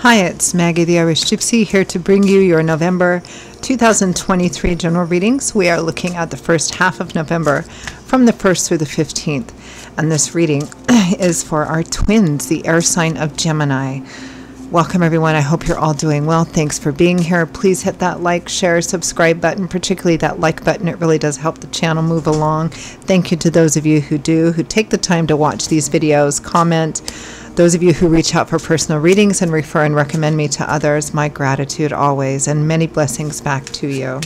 Hi, it's Maggie the Irish Gypsy here to bring you your November 2023 general readings. We are looking at the first half of November from the 1st through the 15th. And this reading is for our twins, the air sign of Gemini. Welcome everyone. I hope you're all doing well. Thanks for being here. Please hit that like, share, subscribe button, particularly that like button. It really does help the channel move along. Thank you to those of you who take the time to watch these videos, comment. Those of you who reach out for personal readings and refer and recommend me to others, my gratitude always, and many blessings back to you.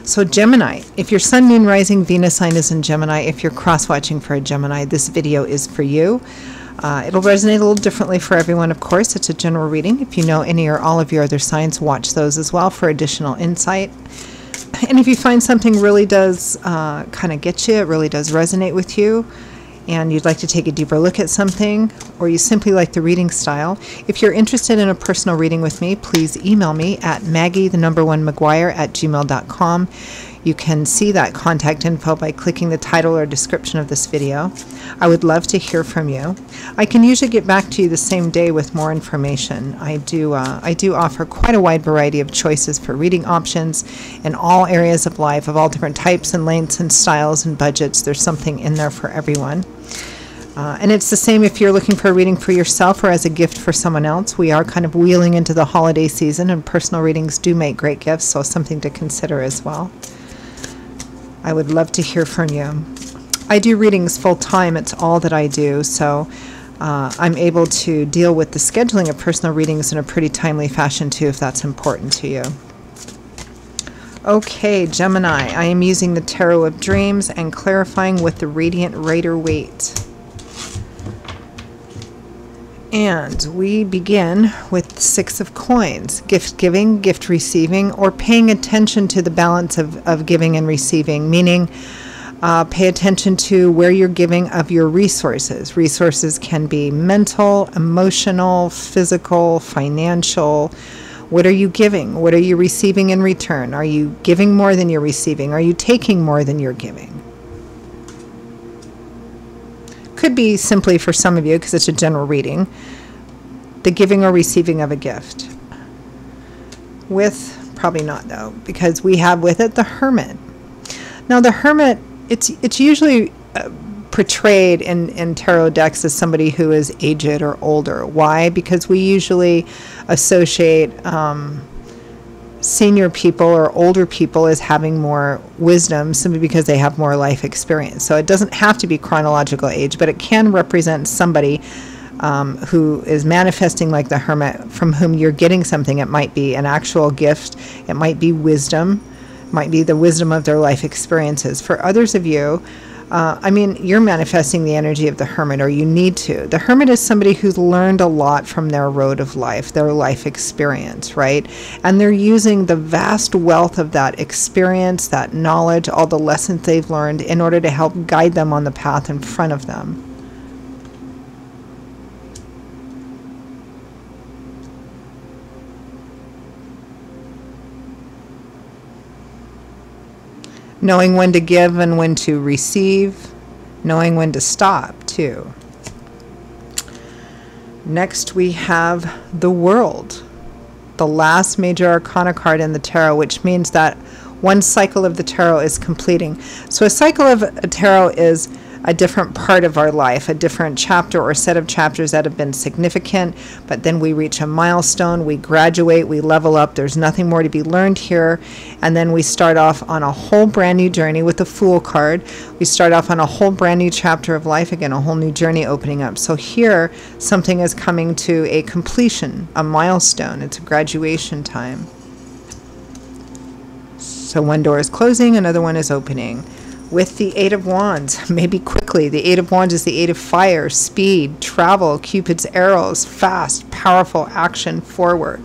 So Gemini, if your Sun, Moon, Rising, Venus sign is in Gemini, if you're cross-watching for a Gemini, this video is for you. It'll resonate a little differently for everyone, of course. It's a general reading. If you know any or all of your other signs, watch those as well for additional insight. And if you find something really does kind of get you, it really does resonate with you, and you'd like to take a deeper look at something, or you simply like the reading style, if you're interested in a personal reading with me, please email me at maggie1mcguire@gmail.com. You can see that contact info by clicking the title or description of this video. I would love to hear from you. I can usually get back to you the same day with more information. I do offer quite a wide variety of choices for reading options in all areas of life, of all different types and lengths and styles and budgets. There's something in there for everyone. And it's the same if you're looking for a reading for yourself or as a gift for someone else. We are kind of wheeling into the holiday season, and personal readings do make great gifts, so something to consider as well. I would love to hear from you. I do readings full-time. It's all that I do, so I'm able to deal with the scheduling of personal readings in a pretty timely fashion too, if that's important to you. Okay, Gemini, I am using the Tarot of Dreams and clarifying with the Radiant Rider-Waite. And we begin with 6 of Coins, gift giving, gift receiving, or paying attention to the balance of giving and receiving, meaning pay attention to where you're giving of your resources. Resources can be mental, emotional, physical, financial. What are you giving? What are you receiving in return? Are you giving more than you're receiving? Are you taking more than you're giving? Could be simply for some of you, because it's a general reading, the giving or receiving of a gift. With, probably not though, because we have with it the Hermit. Now the Hermit, it's usually portrayed in tarot decks as somebody who is aged or older. Why? Because we usually associate senior people or older people as having more wisdom, simply because they have more life experience. So it doesn't have to be chronological age, but it can represent somebody who is manifesting like the Hermit, from whom you're getting something. It might be an actual gift, it might be wisdom, it might be the wisdom of their life experiences. For others of you, I mean, you're manifesting the energy of the Hermit, or you need to. The Hermit is somebody who's learned a lot from their road of life, their life experience, right? And they're using the vast wealth of that experience, that knowledge, all the lessons they've learned in order to help guide them on the path in front of them. Knowing when to give and when to receive, knowing when to stop too. Next we have the World, the last major arcana card in the tarot, which means that one cycle of the tarot is completing. So a cycle of a tarot is a different part of our life, a different chapter or set of chapters that have been significant, but then we reach a milestone, we graduate, we level up, there's nothing more to be learned here, and then we start off on a whole brand new journey with the Fool card. We start off on a whole brand new chapter of life, again, a whole new journey opening up. So here, something is coming to a completion, a milestone. It's a graduation time. So one door is closing, another one is opening. With the 8 of Wands, maybe quickly. The 8 of Wands is the 8 of fire, speed, travel, Cupid's arrows, fast, powerful action forward.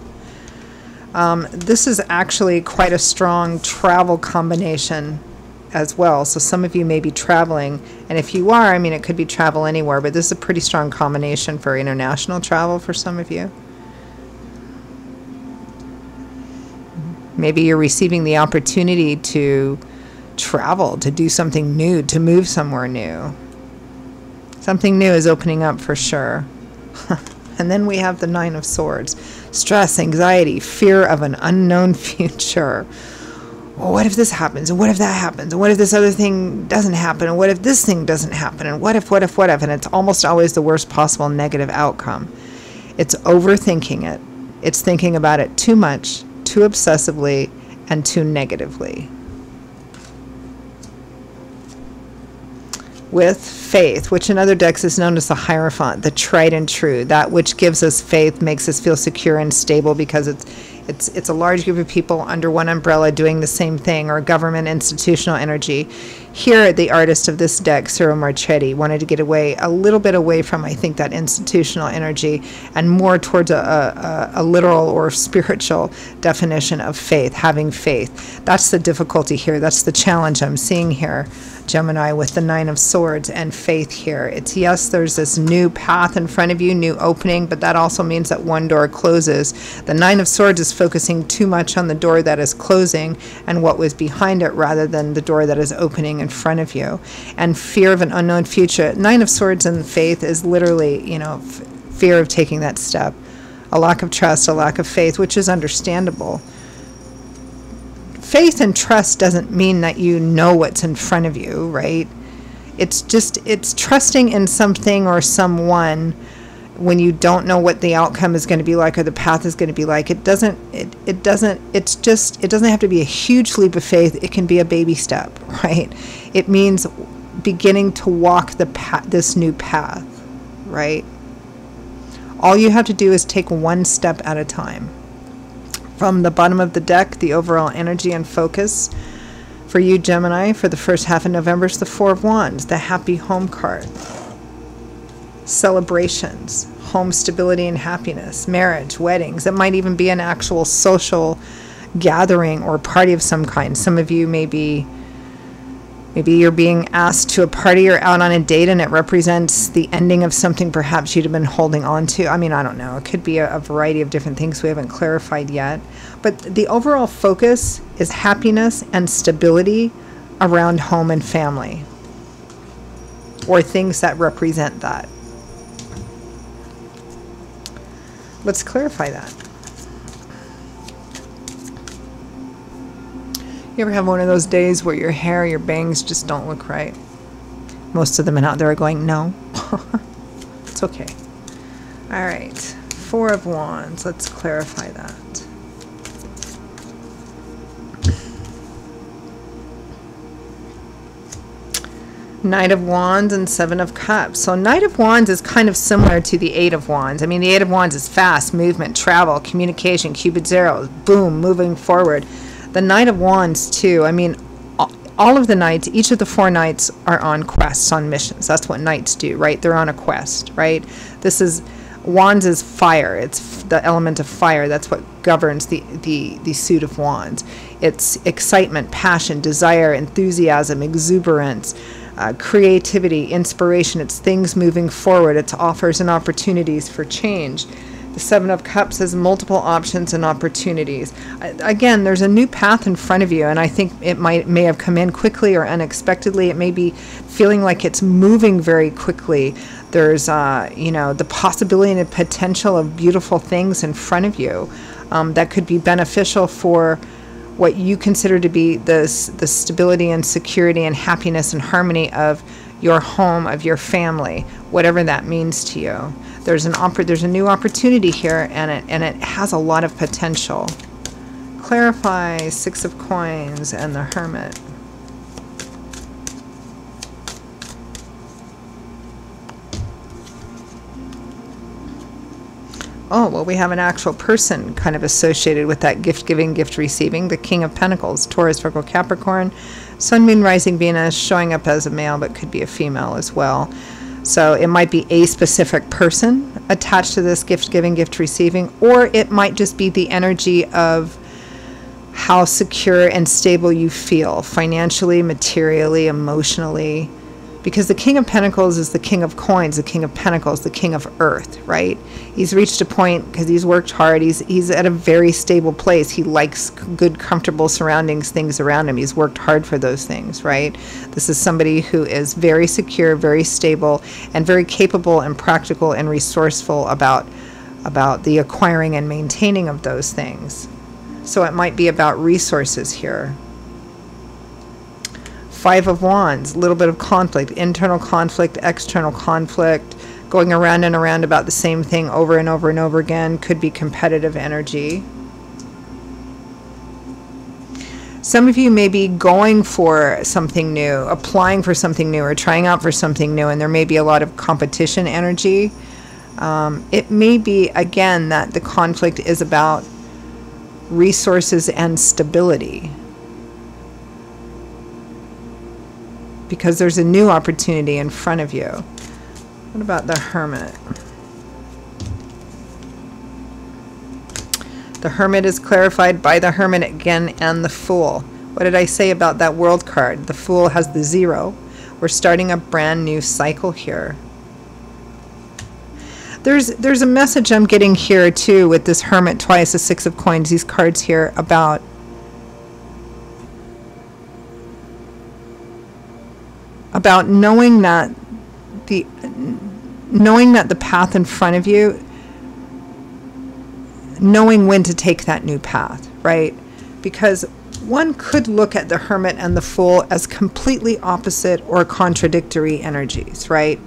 This is actually quite a strong travel combination as well. So some of you may be traveling, and if you are, I mean, it could be travel anywhere, but this is a pretty strong combination for international travel for some of you. Maybe you're receiving the opportunity to travel, to do something new, to move somewhere new. Something new is opening up for sure. And then we have the Nine of Swords. Stress, anxiety, fear of an unknown future. Well, what if this happens? And what if that happens? And what if this other thing doesn't happen? And what if this thing doesn't happen? And what if? And it's almost always the worst possible negative outcome. It's overthinking it. It's thinking about it too much, too obsessively, and too negatively. With faith, which in other decks is known as the Hierophant, the tried and true, that which gives us faith, makes us feel secure and stable because it's a large group of people under one umbrella doing the same thing, or government institutional energy. Here, the artist of this deck, Cyril Marchetti, wanted to get a little bit away from, I think, that institutional energy and more towards a literal or spiritual definition of faith, having faith. That's the difficulty here. That's the challenge I'm seeing here, Gemini, with the Nine of Swords and faith here. It's, yes, there's this new path in front of you, new opening, but that also means that one door closes. The Nine of Swords is focusing too much on the door that is closing and what was behind it rather than the door that is opening in front of you. And fear of an unknown future. Nine of Swords and faith is literally, fear of taking that step. A lack of trust, a lack of faith, which is understandable. Faith and trust doesn't mean that you know what's in front of you, right? It's trusting in something or someone when you don't know what the outcome is going to be like or the path is going to be like. It doesn't have to be a huge leap of faith. It can be a baby step, right? It means beginning to walk this new path, right? All you have to do is take one step at a time. From the bottom of the deck, the overall energy and focus for you, Gemini, for the first half of November is the Four of Wands, the happy home card. Celebrations, home stability and happiness, marriage, weddings. It might even be an actual social gathering or party of some kind. Some of you maybe you're being asked to a party or out on a date and it represents the ending of something perhaps you'd have been holding on to. I mean, I don't know. It could be a variety of different things we haven't clarified yet. But the overall focus is happiness and stability around home and family, or things that represent that. Let's clarify that. You ever have one of those days where your hair, your bangs just don't look right? Most of the men out there are going, no. It's okay. All right. Four of Wands. Let's clarify that. Knight of Wands and Seven of Cups. So Knight of Wands is kind of similar to the Eight of Wands. I mean, the Eight of Wands is fast, movement, travel, communication, Cupid's arrows, boom, moving forward. The Knight of Wands, too. I mean, all of the knights, each of the four knights are on quests, on missions. That's what knights do, right? They're on a quest, right? Wands is fire. It's the element of fire. That's what governs the suit of wands. It's excitement, passion, desire, enthusiasm, exuberance, creativity, inspiration. It's things moving forward. It's offers and opportunities for change. The Seven of Cups has multiple options and opportunities. Again, there's a new path in front of you, and I think it may have come in quickly or unexpectedly. It may be feeling like it's moving very quickly. There's, the possibility and the potential of beautiful things in front of you that could be beneficial for what you consider to be the stability and security and happiness and harmony of your home, of your family, whatever that means to you. There's a new opportunity here, and it has a lot of potential. Clarify Six of Coins and the Hermit. Oh, well, we have an actual person kind of associated with that gift giving, gift receiving, the King of Pentacles, Taurus, Virgo, Capricorn, Sun, Moon, Rising, Venus, showing up as a male, but could be a female as well. So it might be a specific person attached to this gift giving, gift receiving, or it might just be the energy of how secure and stable you feel financially, materially, emotionally. Because the King of Pentacles is the King of Coins, the King of Pentacles, the King of Earth, right? He's reached a point because he's worked hard. He's at a very stable place. He likes good, comfortable surroundings, things around him. He's worked hard for those things, right? This is somebody who is very secure, very stable, and very capable and practical and resourceful about about the acquiring and maintaining of those things. So it might be about resources here. Five of Wands, a little bit of conflict, internal conflict, external conflict, going around and around about the same thing over and over and over again. Could be competitive energy. Some of you may be going for something new, applying for something new, or trying out for something new, and there may be a lot of competition energy. It may be, again, that the conflict is about resources and stability, because there's a new opportunity in front of you. What about the Hermit? The Hermit is clarified by the Hermit again and the Fool. What did I say about that World card? The Fool has the 0. We're starting a brand new cycle here. There's a message I'm getting here too with this Hermit twice, the 6 of Coins, these cards here, about knowing that the path in front of you, knowing when to take that new path, right? Because one could look at the Hermit and the Fool as completely opposite or contradictory energies, right?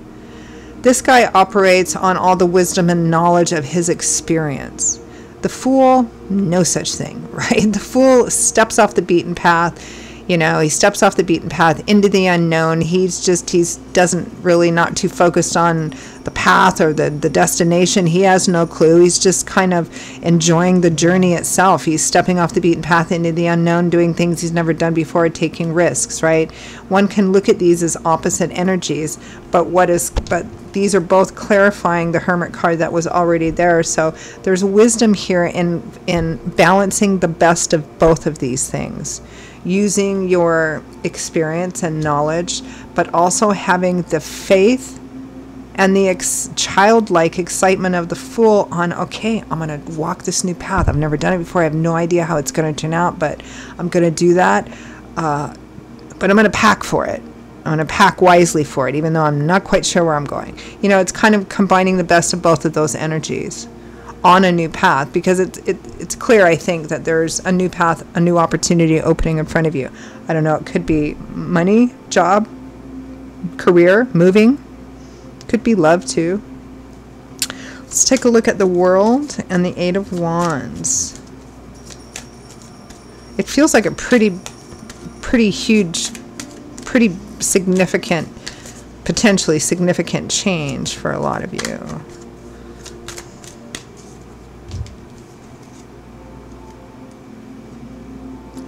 This guy operates on all the wisdom and knowledge of his experience. The Fool, no such thing, right? The Fool steps off the beaten path. You know, he steps off the beaten path into the unknown. He doesn't really, not too focused on the path or the destination. He has no clue. He's just kind of enjoying the journey itself. He's stepping off the beaten path into the unknown, doing things he's never done before, taking risks, right? One can look at these as opposite energies, but these are both clarifying the Hermit card that was already there. So there's wisdom here in balancing the best of both of these things. Using your experience and knowledge, but also having the faith and the childlike excitement of the Fool on, okay, I'm going to walk this new path. I've never done it before. I have no idea how it's going to turn out, but I'm going to do that. But I'm going to pack for it. I'm going to pack wisely for it, even though I'm not quite sure where I'm going. You know, it's kind of combining the best of both of those energies on a new path, because it's clear, I think, that there's a new path, a new opportunity opening in front of you. I don't know, it could be money, job, career, moving. Could be love too. Let's take a look at the World and the 8 of Wands. It feels like a pretty huge, pretty significant, potentially significant change for a lot of you.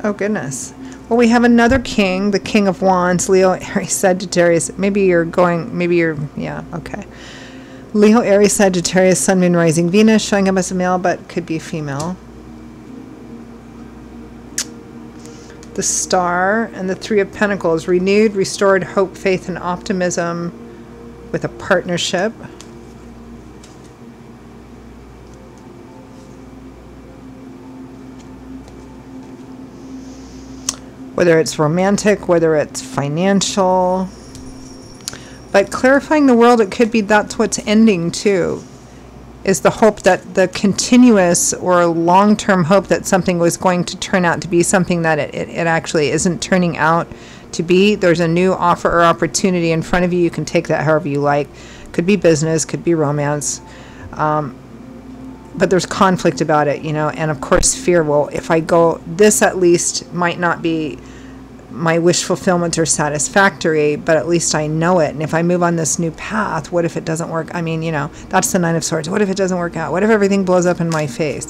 Oh, goodness. Well, we have another king, the King of Wands, Leo, Aries, Sagittarius. Yeah, okay. Leo, Aries, Sagittarius, Sun, Moon, Rising, Venus, showing up as a male, but could be female. The Star and the 3 of Pentacles, renewed, restored hope, faith, and optimism with a partnership. Whether it's romantic, whether it's financial. But clarifying the World, it could be that's what's ending too, is the hope that the continuous or long-term hope that something was going to turn out to be something that it actually isn't turning out to be. There's a new offer or opportunity in front of you. You can take that however you like. Could be business, could be romance. But there's conflict about it, you know, and of course fear. Well, if I go, this at least might not be my wish fulfillment or satisfactory, but at least I know it. And if I move on this new path, what if it doesn't work? I mean, you know, that's the 9 of Swords. What if it doesn't work out? What if everything blows up in my face?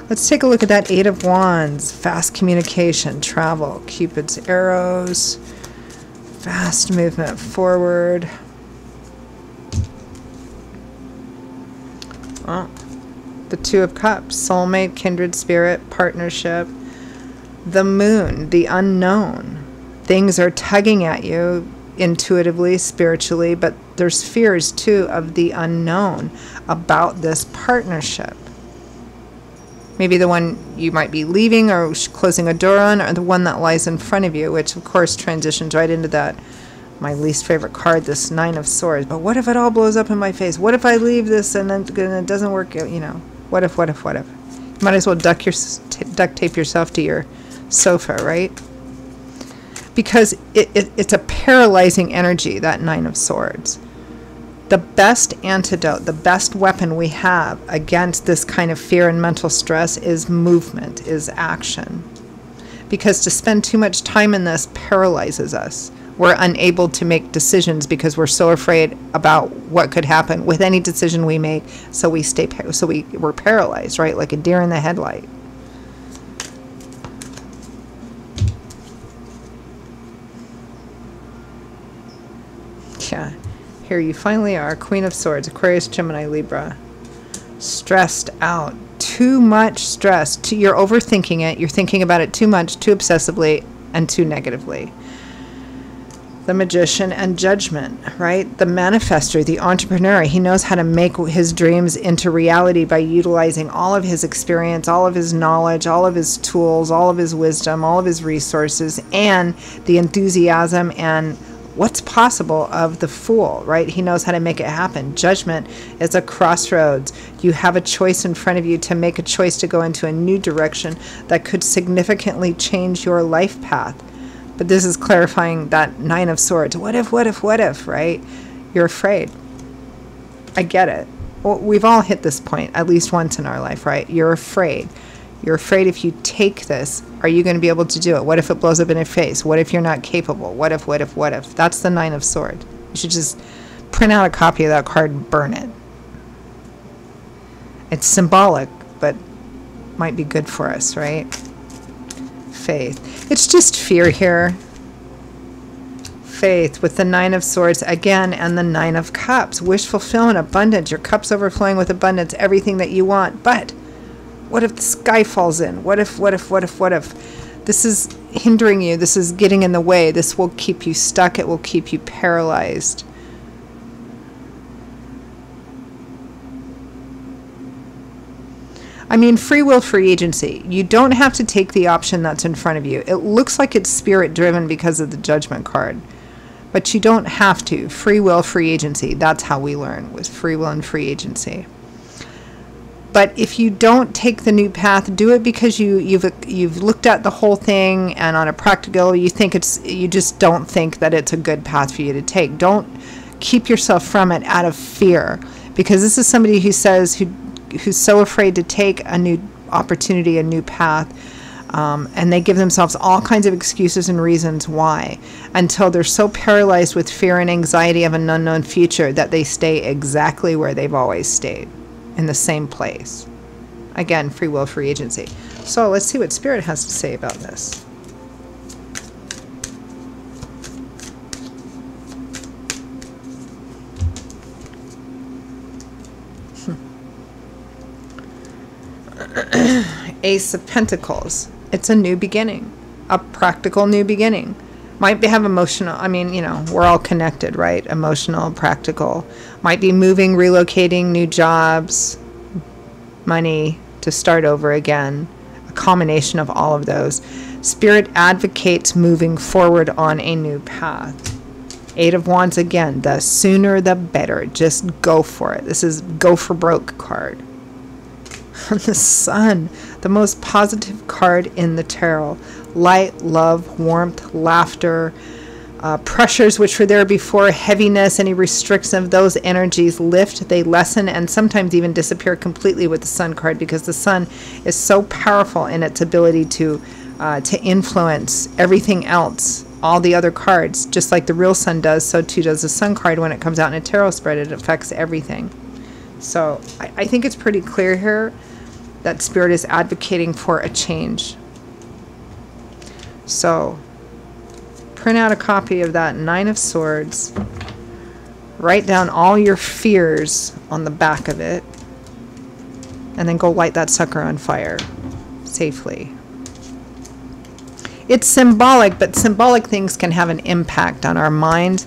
Let's take a look at that 8 of Wands. Fast communication, travel, Cupid's arrows, fast movement forward. Oh. The 2 of Cups, soulmate, kindred spirit, partnership. The Moon, the unknown. Things are tugging at you intuitively, spiritually, but there's fears too of the unknown about this partnership. Maybe the one you might be leaving or closing a door on, or the one that lies in front of you, which of course transitions right into that My least favorite card, this Nine of Swords. But what if it all blows up in my face? What if I leave this and then it doesn't work out? You know, what if? You might as well duct tape yourself to your sofa, right? Because it's a paralyzing energy, that Nine of Swords. The best antidote, the best weapon we have against this kind of fear and mental stress is movement, is action. Because to spend too much time in this paralyzes us. We're unable to make decisions because we're so afraid about what could happen with any decision we make. So we're paralyzed, right? Like a deer in the headlight. Yeah, here you finally are, Queen of Swords, Aquarius, Gemini, Libra. Stressed out. Too much stress. You're overthinking it. You're thinking about it too much, too obsessively, and too negatively. The Magician and Judgment, right? The manifestor, the entrepreneur, he knows how to make his dreams into reality by utilizing all of his experience, all of his knowledge, all of his tools, all of his wisdom, all of his resources, and the enthusiasm and what's possible of the Fool, right? He knows how to make it happen. Judgment is a crossroads. You have a choice in front of you to make a choice to go into a new direction that could significantly change your life path. But this is clarifying that Nine of Swords. What if, right? You're afraid. I get it. Well, we've all hit this point at least once in our life, right? You're afraid. You're afraid if you take this, are you going to be able to do it? What if it blows up in your face? What if you're not capable? What if? That's the Nine of Swords. You should just print out a copy of that card and burn it. It's symbolic, but might be good for us, right? Faith. It's just fear here. Faith with the Nine of Swords again and the Nine of Cups. Wish fulfillment, abundance. Your cup's overflowing with abundance, everything that you want. But what if the sky falls in? What if? This is hindering you. This is getting in the way. This will keep you stuck. It will keep you paralyzed. I mean, free will, free agency. You don't have to take the option that's in front of you. It looks like it's spirit-driven because of the Judgment card. But you don't have to. Free will, free agency. That's how we learn, with free will and free agency. But if you don't take the new path, do it because you've looked at the whole thing, and on a practical, you just don't think that it's a good path for you to take. Don't keep yourself from it out of fear, because this is somebody who says who's so afraid to take a new opportunity, a new path, and they give themselves all kinds of excuses and reasons why, until they're so paralyzed with fear and anxiety of an unknown future that they stay exactly where they've always stayed, in the same place. Again, free will, free agency. So let's see what Spirit has to say about this. Ace of Pentacles. It's a new beginning, a practical new beginning. Might have emotional, I mean, you know, we're all connected, right? Emotional, practical. Might be moving, relocating, new jobs, money to start over again. A combination of all of those. Spirit advocates moving forward on a new path. Eight of Wands again. The sooner the better. Just go for it. This is go for broke card. The Sun, the most positive card in the tarot. Light, love, warmth, laughter, pressures which were there before, heaviness, any restriction of those energies lift, they lessen, and sometimes even disappear completely with the Sun card, because the Sun is so powerful in its ability to influence everything else, all the other cards. Just like the real Sun does, so too does the Sun card when it comes out in a tarot spread. It affects everything. So I think it's pretty clear here that Spirit is advocating for a change. So print out a copy of that Nine of Swords. Write down all your fears on the back of it. And then go light that sucker on fire safely. It's symbolic, but symbolic things can have an impact on our mind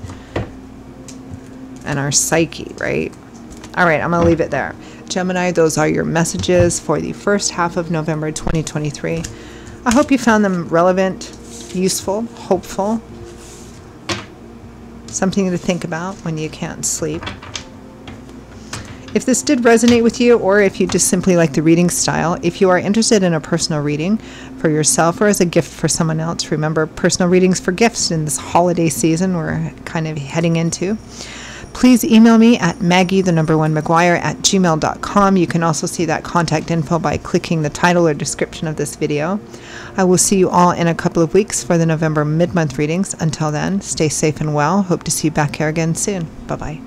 and our psyche, right? All right, I'm going to leave it there. Gemini, those are your messages for the first half of November 2023. I hope you found them relevant, useful, hopeful. Something to think about when you can't sleep. If this did resonate with you, or if you just simply like the reading style, if you are interested in a personal reading for yourself or as a gift for someone else, remember, personal readings for gifts in this holiday season we're kind of heading into. Please email me at maggie1mcguire@gmail.com. You can also see that contact info by clicking the title or description of this video. I will see you all in a couple of weeks for the November mid-month readings. Until then, stay safe and well. Hope to see you back here again soon. Bye-bye.